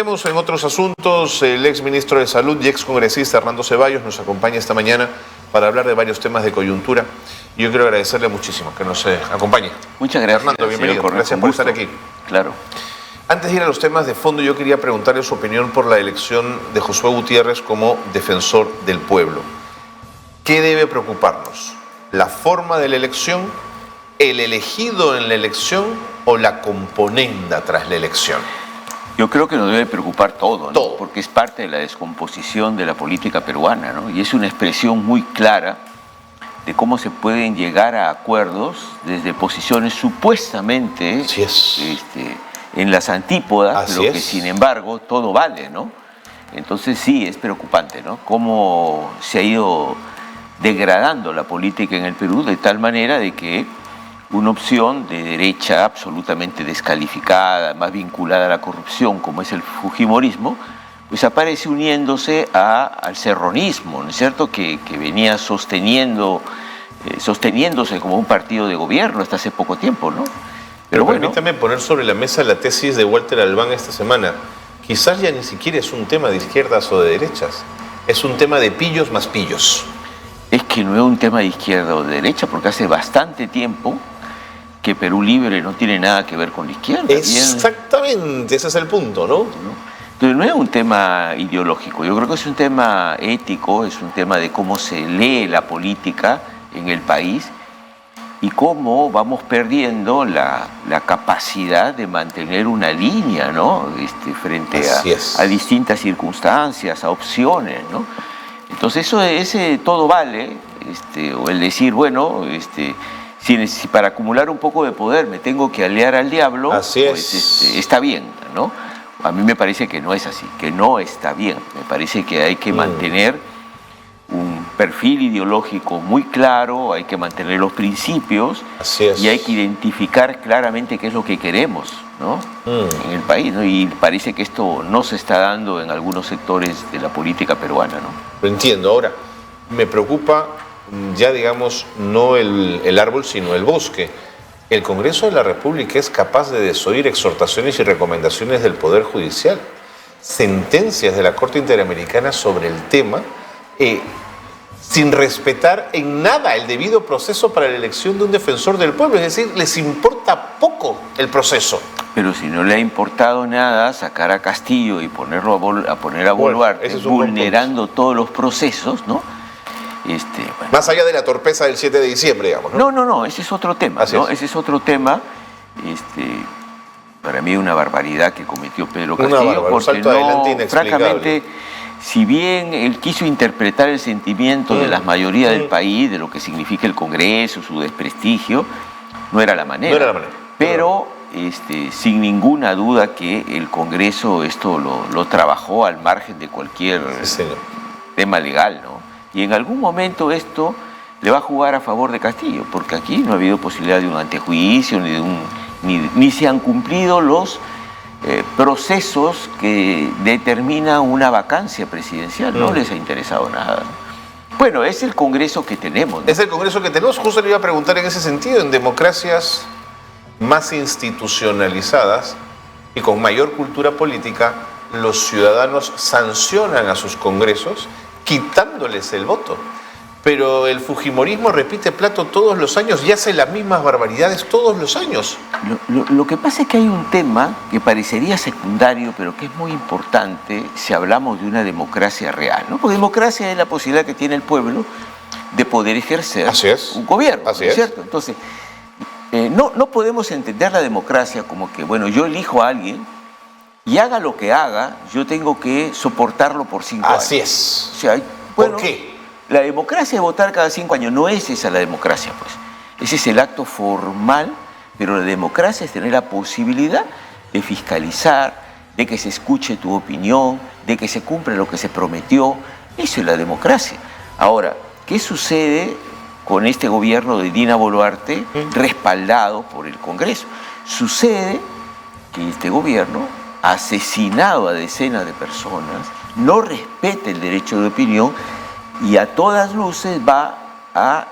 metemos en otros asuntos. El ex ministro de Salud y ex congresista Hernando Ceballos nos acompaña esta mañana para hablar de varios temas de coyuntura. Y yo quiero agradecerle muchísimo que nos acompañe. Muchas gracias. Hernando, bienvenido. Gracias por estar aquí. Claro. Antes de ir a los temas de fondo, yo quería preguntarle su opinión por la elección de Josué Gutiérrez como defensor del pueblo. ¿Qué debe preocuparnos? ¿La forma de la elección, el elegido en la elección o la componenda tras la elección? Yo creo que nos debe preocupar todo, ¿no? Todo. Porque es parte de la descomposición de la política peruana, ¿no? Y es una expresión muy clara de cómo se pueden llegar a acuerdos desde posiciones supuestamente en las antípodas, Así pero que es. sin embargo todo vale, ¿no? Entonces sí, es preocupante, ¿no? Cómo se ha ido degradando la política en el Perú de tal manera de que una opción de derecha absolutamente descalificada, más vinculada a la corrupción, como es el fujimorismo, pues aparece uniéndose al serronismo, ¿no es cierto?, que venía sosteniéndose como un partido de gobierno hasta hace poco tiempo, ¿no? Pero bueno, permítame poner sobre la mesa la tesis de Walter Albán esta semana. Quizás ya ni siquiera es un tema de izquierdas o de derechas, es un tema de pillos más pillos. Es que no es un tema de izquierda o de derecha, porque hace bastante tiempo que Perú Libre no tiene nada que ver con la izquierda. Exactamente, ese es el punto, ¿no? Entonces no es un tema ideológico, yo creo que es un tema ético, es un tema de cómo se lee la política en el país y cómo vamos perdiendo la capacidad de mantener una línea, ¿no? Frente a distintas circunstancias, a opciones, ¿no? Entonces ese todo vale, o el decir, bueno, si para acumular un poco de poder me tengo que aliar al diablo, pues está bien, ¿no? A mí me parece que no es así, que no está bien. Me parece que hay que mantener un perfil ideológico muy claro, hay que mantener los principios y hay que identificar claramente qué es lo que queremos, ¿no? En el país, ¿no? Y parece que esto no se está dando en algunos sectores de la política peruana, ¿no? Lo entiendo. Ahora, me preocupa ya, digamos, no el árbol, sino el bosque. El Congreso de la República es capaz de desoír exhortaciones y recomendaciones del Poder Judicial, sentencias de la Corte Interamericana sobre el tema, sin respetar en nada el debido proceso para la elección de un defensor del pueblo. Es decir, les importa poco el proceso. Pero si no le ha importado nada sacar a Castillo y ponerlo a poner a Boluarte, vulnerando todos los procesos, ¿no? Bueno. Más allá de la torpeza del 7 de diciembre, digamos, ¿no? No, ese es otro tema, ¿no? Ese es otro tema. Para mí una barbaridad que cometió Pedro Castillo, un salto adelante inexplicable. Francamente, si bien él quiso interpretar el sentimiento de la mayoría del país, de lo que significa el Congreso, su desprestigio, no era la manera. No era la manera. Pero sin ninguna duda que el Congreso esto lo trabajó al margen de cualquier tema legal, ¿no? Y en algún momento esto le va a jugar a favor de Castillo, porque aquí no ha habido posibilidad de un antejuicio, ni se han cumplido los procesos que determinan una vacancia presidencial. No les ha interesado nada. Bueno, es el Congreso que tenemos, ¿no? Es el Congreso que tenemos. Justo le iba a preguntar en ese sentido, en democracias más institucionalizadas y con mayor cultura política, los ciudadanos sancionan a sus congresos quitándoles el voto. Pero el fujimorismo repite plato todos los años y hace las mismas barbaridades todos los años. Lo que pasa es que hay un tema que parecería secundario, pero que es muy importante si hablamos de una democracia real, ¿no? Porque democracia es la posibilidad que tiene el pueblo de poder ejercer un gobierno, ¿no es cierto? Entonces, no podemos entender la democracia como que, bueno, yo elijo a alguien y haga lo que haga, yo tengo que soportarlo por 5 años. Así es. O sea, bueno, ¿por qué? La democracia es votar cada 5 años, no es esa la democracia, pues. Ese es el acto formal, pero la democracia es tener la posibilidad de fiscalizar, de que se escuche tu opinión, de que se cumpla lo que se prometió. Eso es la democracia. Ahora, ¿qué sucede con este gobierno de Dina Boluarte respaldado por el Congreso? Sucede que este gobierno ha asesinado a decenas de personas, no respeta el derecho de opinión y a todas luces va a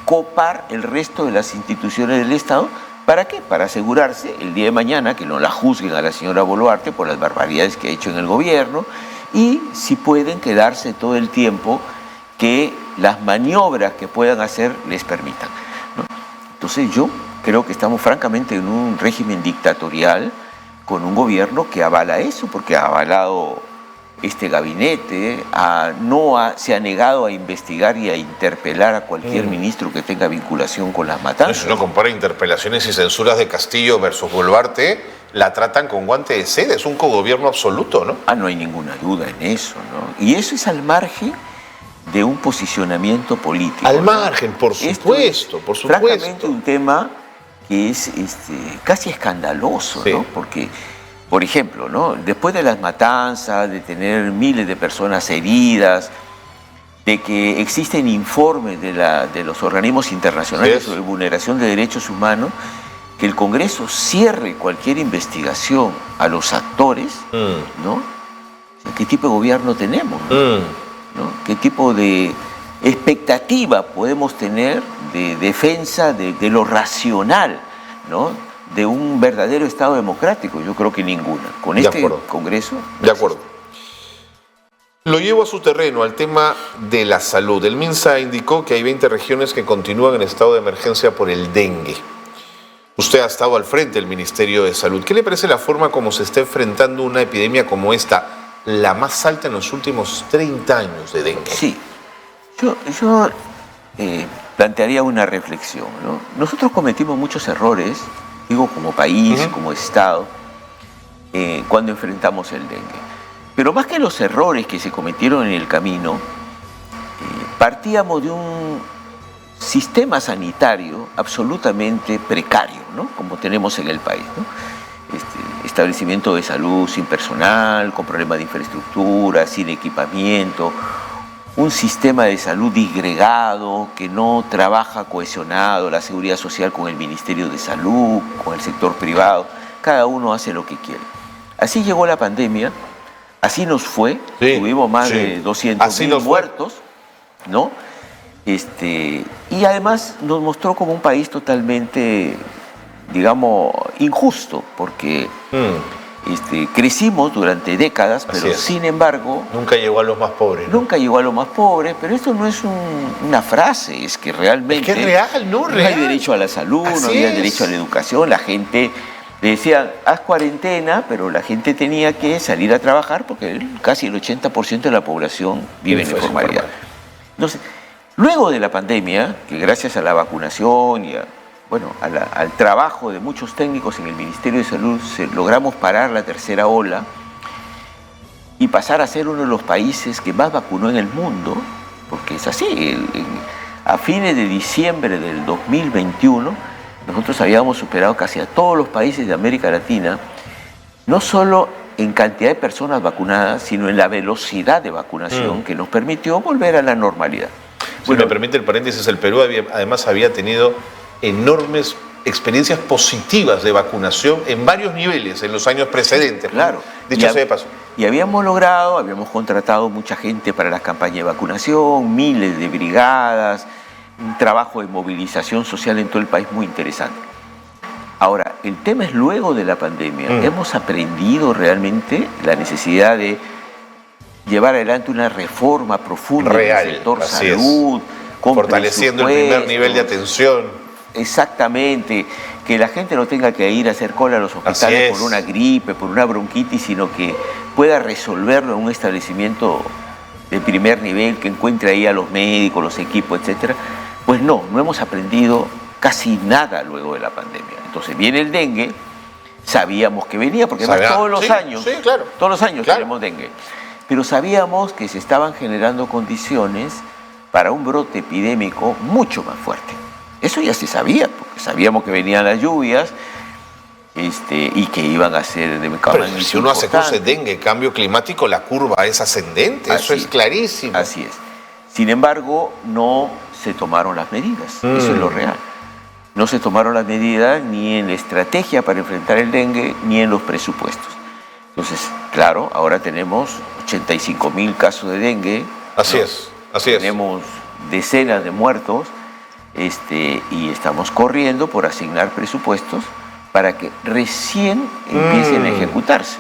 copar el resto de las instituciones del Estado ¿Para qué? Para asegurarse el día de mañana que no la juzguen a la señora Boluarte por las barbaridades que ha hecho en el gobierno y si pueden quedarse todo el tiempo que las maniobras que puedan hacer les permitan, ¿no? Entonces yo creo que estamos francamente en un régimen dictatorial con un gobierno que avala eso, porque ha avalado este gabinete, se ha negado a investigar y a interpelar a cualquier ministro que tenga vinculación con las matanzas. Si uno compara interpelaciones y censuras de Castillo versus Boluarte, la tratan con guante de seda, es un cogobierno absoluto, ¿no? No hay ninguna duda en eso, ¿no? Y eso es al margen de un posicionamiento político. Al margen, ¿no? Por supuesto, por supuesto. Francamente, un tema que es casi escandaloso, sí, ¿no? Porque, por ejemplo, ¿no? Después de las matanzas, de tener miles de personas heridas, de que existen informes de los organismos internacionales sobre vulneración de derechos humanos, que el Congreso cierre cualquier investigación a los actores, ¿no? ¿Qué tipo de gobierno tenemos, ¿no? ¿No? ¿Qué tipo de expectativa podemos tener de defensa de lo racional, ¿no? De un verdadero Estado democrático? Yo creo que ninguna. Con este Congreso... De acuerdo. Lo llevo a su terreno, al tema de la salud. El MINSA indicó que hay 20 regiones que continúan en estado de emergencia por el dengue. Usted ha estado al frente del Ministerio de Salud. ¿Qué le parece la forma como se está enfrentando una epidemia como esta, la más alta en los últimos 30 años de dengue? Sí, yo plantearía una reflexión, ¿no? Nosotros cometimos muchos errores, digo como país, como Estado, cuando enfrentamos el dengue. Pero más que los errores que se cometieron en el camino, partíamos de un sistema sanitario absolutamente precario, ¿no? Como tenemos en el país, ¿no? Establecimiento de salud sin personal, con problemas de infraestructura, sin equipamiento, un sistema de salud disgregado que no trabaja cohesionado, la seguridad social con el Ministerio de Salud, con el sector privado, cada uno hace lo que quiere. Así llegó la pandemia, así nos fue, tuvimos más de 200.000 muertos, ¿no? Y además nos mostró como un país totalmente, digamos, injusto, porque crecimos durante décadas, pero sin embargo... Nunca llegó a los más pobres, ¿no? Nunca llegó a los más pobres, pero esto no es una frase, es que realmente... Es que es real, ¿no? No hay derecho a la salud, no había derecho a la educación, la gente... Le decían, haz cuarentena, pero la gente tenía que salir a trabajar porque casi el 80% de la población vive en informalidad. Entonces, luego de la pandemia, que gracias a la vacunación y al trabajo de muchos técnicos en el Ministerio de Salud, logramos parar la tercera ola y pasar a ser uno de los países que más vacunó en el mundo, porque es así. A fines de diciembre del 2021, nosotros habíamos superado casi a todos los países de América Latina, no solo en cantidad de personas vacunadas, sino en la velocidad de vacunación que nos permitió volver a la normalidad. Si me permite el paréntesis, el Perú además había tenido enormes experiencias positivas de vacunación en varios niveles en los años precedentes. Claro. Dicho sea de paso. Y habíamos contratado mucha gente para las campañas de vacunación, miles de brigadas, un trabajo de movilización social en todo el país muy interesante. Ahora, el tema es luego de la pandemia. Hemos aprendido realmente la necesidad de llevar adelante una reforma profunda real, del sector salud, con fortaleciendo el primer nivel de atención. Exactamente, que la gente no tenga que ir a hacer cola a los hospitales por una gripe, por una bronquitis, sino que pueda resolverlo en un establecimiento de primer nivel, que encuentre ahí a los médicos, los equipos, etcétera. Pues no hemos aprendido casi nada luego de la pandemia. Entonces viene el dengue, sabíamos que venía, porque además todos los años tenemos dengue, pero sabíamos que se estaban generando condiciones para un brote epidémico mucho más fuerte. Eso ya se sabía, porque sabíamos que venían las lluvias y que iban a ser de Pero si uno hace cosas de dengue, cambio climático, la curva es ascendente, eso es clarísimo. Así es. Sin embargo, no se tomaron las medidas, eso es lo real. No se tomaron las medidas ni en la estrategia para enfrentar el dengue, ni en los presupuestos. Entonces, claro, ahora tenemos 85.000 casos de dengue. Así es. Tenemos decenas de muertos y estamos corriendo por asignar presupuestos para que recién empiecen a ejecutarse,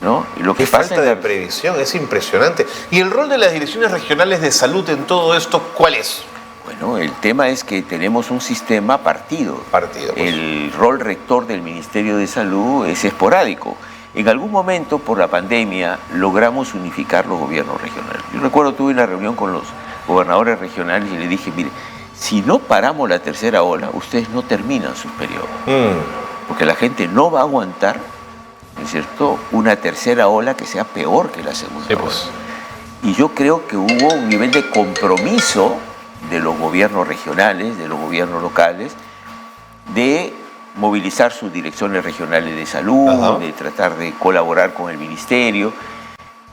¿no? Y lo que Qué pasa falta de previsión, es impresionante. ¿Y el rol de las direcciones regionales de salud en todo esto cuál es? Bueno, el tema es que tenemos un sistema partido. Pues. El rol rector del Ministerio de Salud es esporádico. En algún momento, por la pandemia, logramos unificar los gobiernos regionales. Yo recuerdo, tuve una reunión con los gobernadores regionales y le dije, mire, si no paramos la tercera ola, ustedes no terminan sus periodos. Porque la gente no va a aguantar, ¿no es cierto?, una tercera ola que sea peor que la segunda ola. Y yo creo que hubo un nivel de compromiso de los gobiernos regionales, de los gobiernos locales, de movilizar sus direcciones regionales de salud, de tratar de colaborar con el ministerio.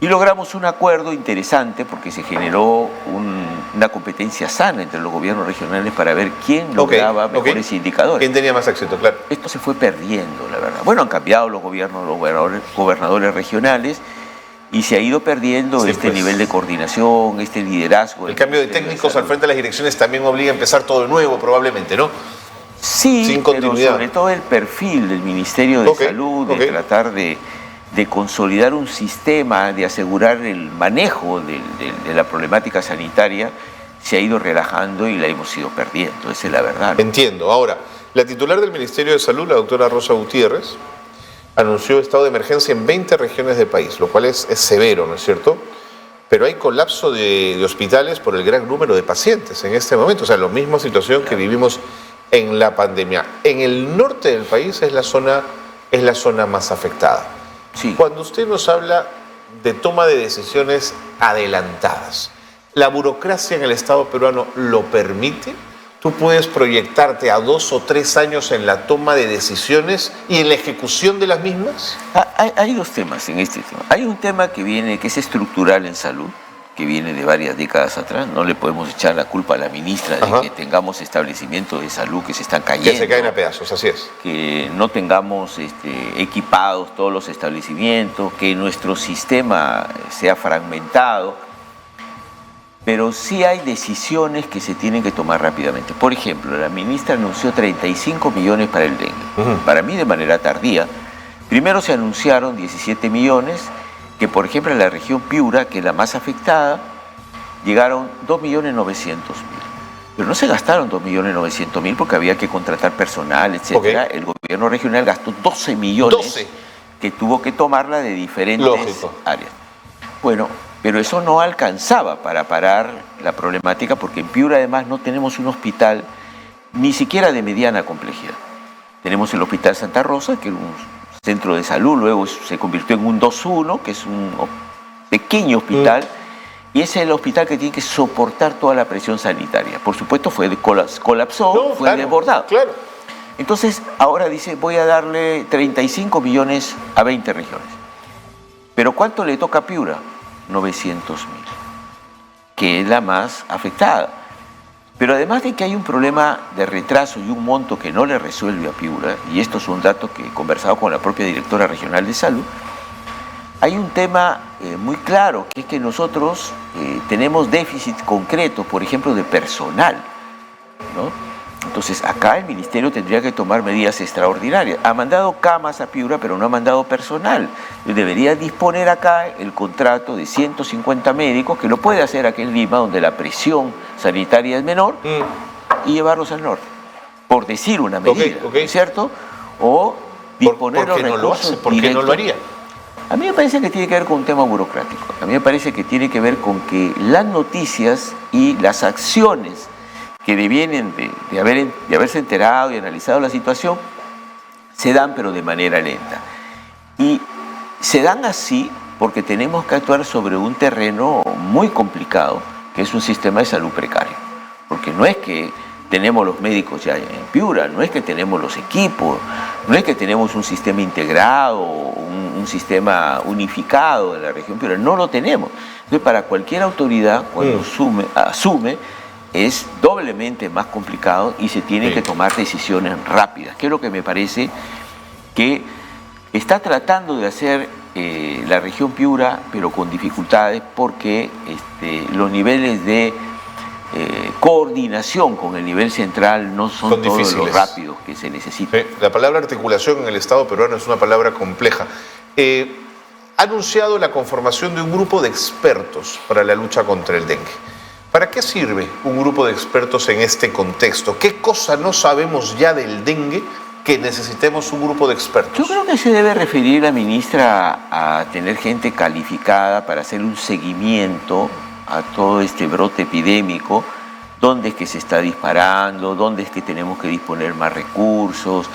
Y logramos un acuerdo interesante porque se generó una competencia sana entre los gobiernos regionales para ver quién lograba mejores indicadores. ¿Quién tenía más éxito? Claro. Esto se fue perdiendo, la verdad. Bueno, han cambiado los gobiernos, los gobernadores regionales, y se ha ido perdiendo nivel de coordinación, liderazgo. El cambio de técnicos al frente de las direcciones también obliga a empezar todo de nuevo, probablemente, ¿no? Sí, sin continuidad. Pero sobre todo el perfil del Ministerio de Salud, de tratar de consolidar un sistema, de asegurar el manejo de la problemática sanitaria, se ha ido relajando y la hemos ido perdiendo, esa es la verdad, ¿no? Entiendo. Ahora, la titular del Ministerio de Salud, la doctora Rosa Gutiérrez, anunció estado de emergencia en 20 regiones del país, lo cual es severo, ¿no es cierto? Pero hay colapso de hospitales por el gran número de pacientes en este momento, o sea, la misma situación que vivimos en la pandemia. En el norte del país es la zona más afectada. Sí. Cuando usted nos habla de toma de decisiones adelantadas, ¿la burocracia en el Estado peruano lo permite? ¿Tú puedes proyectarte a 2 o 3 años en la toma de decisiones y en la ejecución de las mismas? Hay dos temas en este tema. Hay un tema que es estructural en salud, que viene de varias décadas atrás. No le podemos echar la culpa a la ministra de que tengamos establecimientos de salud que se están cayendo. Que se caen a pedazos, así es. Que no tengamos equipados todos los establecimientos, que nuestro sistema sea fragmentado. Pero sí hay decisiones que se tienen que tomar rápidamente. Por ejemplo, la ministra anunció 35 millones para el dengue. Para mí de manera tardía. Primero se anunciaron 17 millones, que por ejemplo en la región Piura, que es la más afectada, llegaron 2.900.000. Pero no se gastaron 2.900.000 porque había que contratar personal, etc. El gobierno regional gastó 12 millones que tuvo que tomarla de diferentes áreas. Bueno, pero eso no alcanzaba para parar la problemática porque en Piura además no tenemos un hospital ni siquiera de mediana complejidad. Tenemos el Hospital Santa Rosa, que era un centro de salud, luego se convirtió en un 2-1, que es un pequeño hospital, y ese es el hospital que tiene que soportar toda la presión sanitaria. Por supuesto colapsó, fue desbordado. Claro. Entonces ahora dice, voy a darle 35 millones a 20 regiones. ¿Pero cuánto le toca a Piura? 900.000, que es la más afectada. Pero además de que hay un problema de retraso y un monto que no le resuelve a Piura, y estos son datos que he conversado con la propia directora regional de salud, hay un tema muy claro, que es que nosotros tenemos déficit concreto, por ejemplo, de personal, ¿no? Entonces acá el ministerio tendría que tomar medidas extraordinarias. Ha mandado camas a Piura, pero no ha mandado personal. Debería disponer acá el contrato de 150 médicos, que lo puede hacer aquí en Lima, donde la presión sanitaria es menor, y llevarlos al norte, por decir una medida, ¿cierto? O disponer los recursos. ¿Por qué no lo haría? A mí me parece que tiene que ver con un tema burocrático. A mí me parece que tiene que ver con que las noticias y las acciones que devienen de haberse enterado y analizado la situación, se dan pero de manera lenta. Y se dan así porque tenemos que actuar sobre un terreno muy complicado, que es un sistema de salud precario. Porque no es que tenemos los médicos ya en Piura, no es que tenemos los equipos, no es que tenemos un sistema integrado, un sistema unificado en la región Piura, no lo tenemos. Entonces, para cualquier autoridad, cuando asume, es doblemente más complicado y se tienen que tomar decisiones rápidas, que es lo que me parece que está tratando de hacer la región Piura, pero con dificultades porque los niveles de coordinación con el nivel central no son todos difíciles. los rápidos que se necesitan. Sí, la palabra articulación en el Estado peruano es una palabra compleja. Ha anunciado la conformación de un grupo de expertos para la lucha contra el dengue. ¿Para qué sirve un grupo de expertos en este contexto? ¿Qué cosa no sabemos ya del dengue que necesitemos un grupo de expertos? Yo creo que se debe referir la ministra a tener gente calificada para hacer un seguimiento a todo este brote epidémico, dónde es que se está disparando, dónde es que tenemos que disponer más recursos,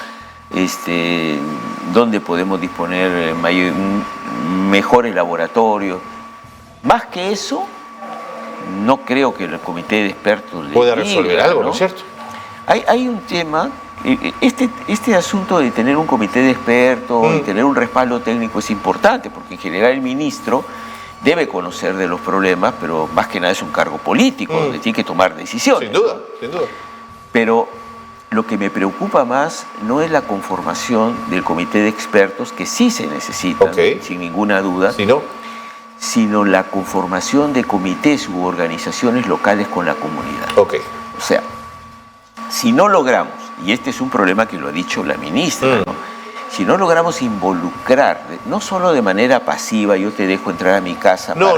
dónde podemos disponer mejores laboratorios. Más que eso, no creo que el comité de expertos pueda resolver algo, ¿no es cierto? Hay un tema, este asunto de tener un comité de expertos y tener un respaldo técnico es importante, porque en general el ministro debe conocer de los problemas, pero más que nada es un cargo político, donde tiene que tomar decisiones. Sin duda, sin duda. Pero lo que me preocupa más no es la conformación del comité de expertos, que sí se necesita, sin ninguna duda, sino la conformación de comités u organizaciones locales con la comunidad. O sea, si no logramos, y este es un problema que lo ha dicho la ministra, ¿no? Si no logramos involucrar, no solo de manera pasiva, yo te dejo entrar a mi casa. No,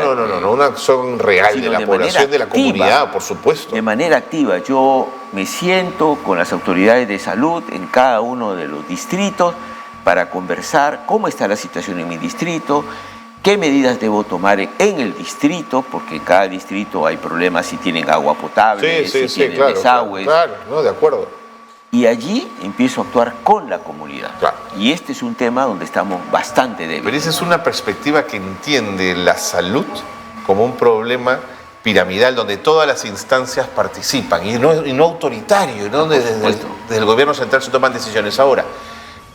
una acción real de la población, de la comunidad, por supuesto. De manera activa, yo me siento con las autoridades de salud en cada uno de los distritos para conversar cómo está la situación en mi distrito, qué medidas debo tomar en el distrito, porque en cada distrito hay problemas si tienen agua potable, si tienen desagües. Claro, no, de acuerdo. Y allí empiezo a actuar con la comunidad. Y este es un tema donde estamos bastante débiles. Pero esa es una perspectiva que entiende la salud como un problema piramidal donde todas las instancias participan y no autoritario, ¿no? Donde desde el gobierno central se toman decisiones. Ahora,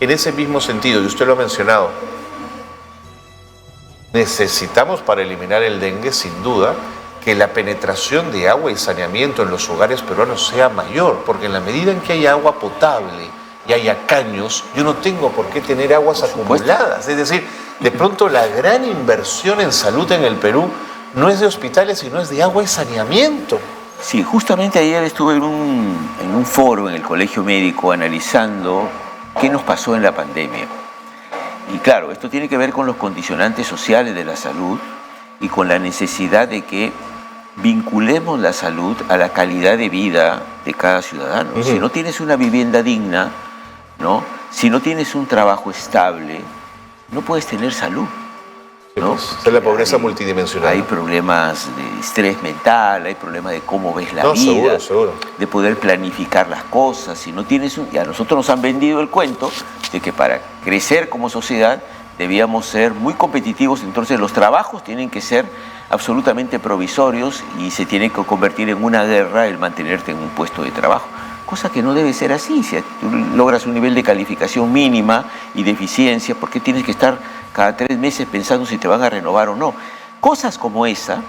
en ese mismo sentido, y usted lo ha mencionado, necesitamos para eliminar el dengue, sin duda, que la penetración de agua y saneamiento en los hogares peruanos sea mayor, porque en la medida en que haya agua potable y haya caños, yo no tengo por qué tener aguas acumuladas. Es decir, de pronto la gran inversión en salud en el Perú no es de hospitales, sino es de agua y saneamiento. Sí, justamente ayer estuve en un foro en el Colegio Médico analizando qué nos pasó en la pandemia. Y claro, esto tiene que ver con los condicionantes sociales de la salud y con la necesidad de que vinculemos la salud a la calidad de vida de cada ciudadano. Si no tienes una vivienda digna, ¿no? Si no tienes un trabajo estable, no puedes tener salud, ¿no? Es la pobreza multidimensional. Hay problemas de estrés mental, hay problemas de cómo ves la vida, seguro. De poder planificar las cosas. Si no tienes y a nosotros nos han vendido el cuento de que para crecer como sociedad debíamos ser muy competitivos, entonces los trabajos tienen que ser absolutamente provisorios y se tiene que convertir en una guerra el mantenerte en un puesto de trabajo. Cosa que no debe ser así. Si tú logras un nivel de calificación mínima y de eficiencia, ¿por qué tienes que estar cada 3 meses pensando si te van a renovar o no? Cosas como esa,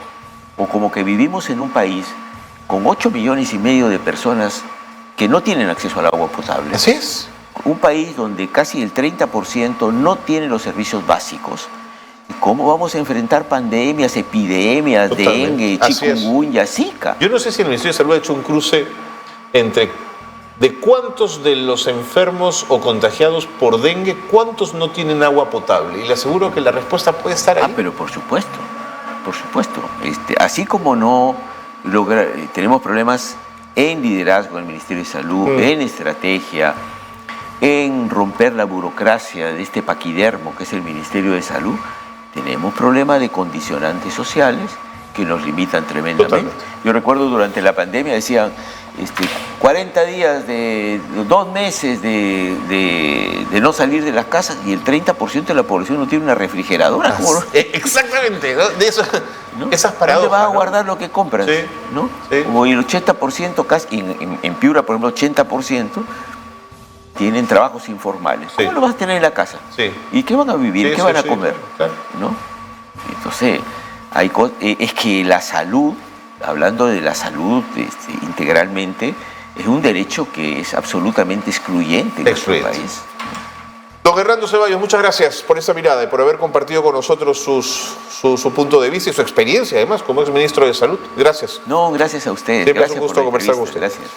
o como que vivimos en un país con 8,5 millones de personas que no tienen acceso al agua potable. Así es. Un país donde casi el 30% no tiene los servicios básicos. ¿Cómo vamos a enfrentar pandemias, epidemias, dengue, chikungunya, zika? Yo no sé si el Ministerio de Salud ha hecho un cruce entre de cuántos de los enfermos o contagiados por dengue, cuántos no tienen agua potable. Y le aseguro que la respuesta puede estar ahí. Pero por supuesto, por supuesto. Así como no tenemos problemas en liderazgo en el Ministerio de Salud, en estrategia, en romper la burocracia de este paquidermo que es el Ministerio de Salud, tenemos problemas de condicionantes sociales que nos limitan tremendamente. Totalmente. Yo recuerdo durante la pandemia decían 40 días, 2 meses de no salir de las casas y el 30% de la población no tiene una refrigeradora. Exactamente, ¿no? De eso, ¿no? Esas paradojas. ¿Dónde vas a guardar lo que compras? Sí, ¿no? sí. Como el 80%, casi, en Piura, por ejemplo, 80%, tienen trabajos informales. ¿Cómo lo vas a tener en la casa? Sí. ¿Y qué van a vivir? ¿Qué van a comer? Claro. ¿No? Entonces, es que la salud, hablando de la salud integralmente, es un derecho que es absolutamente excluyente en nuestro país. Don Hernando Ceballos, muchas gracias por esta mirada y por haber compartido con nosotros su punto de vista y su experiencia, además, como exministro de Salud. Gracias. No, gracias a ustedes. Siempre es Gracias un gusto por la conversar con entrevista. usted. Gracias.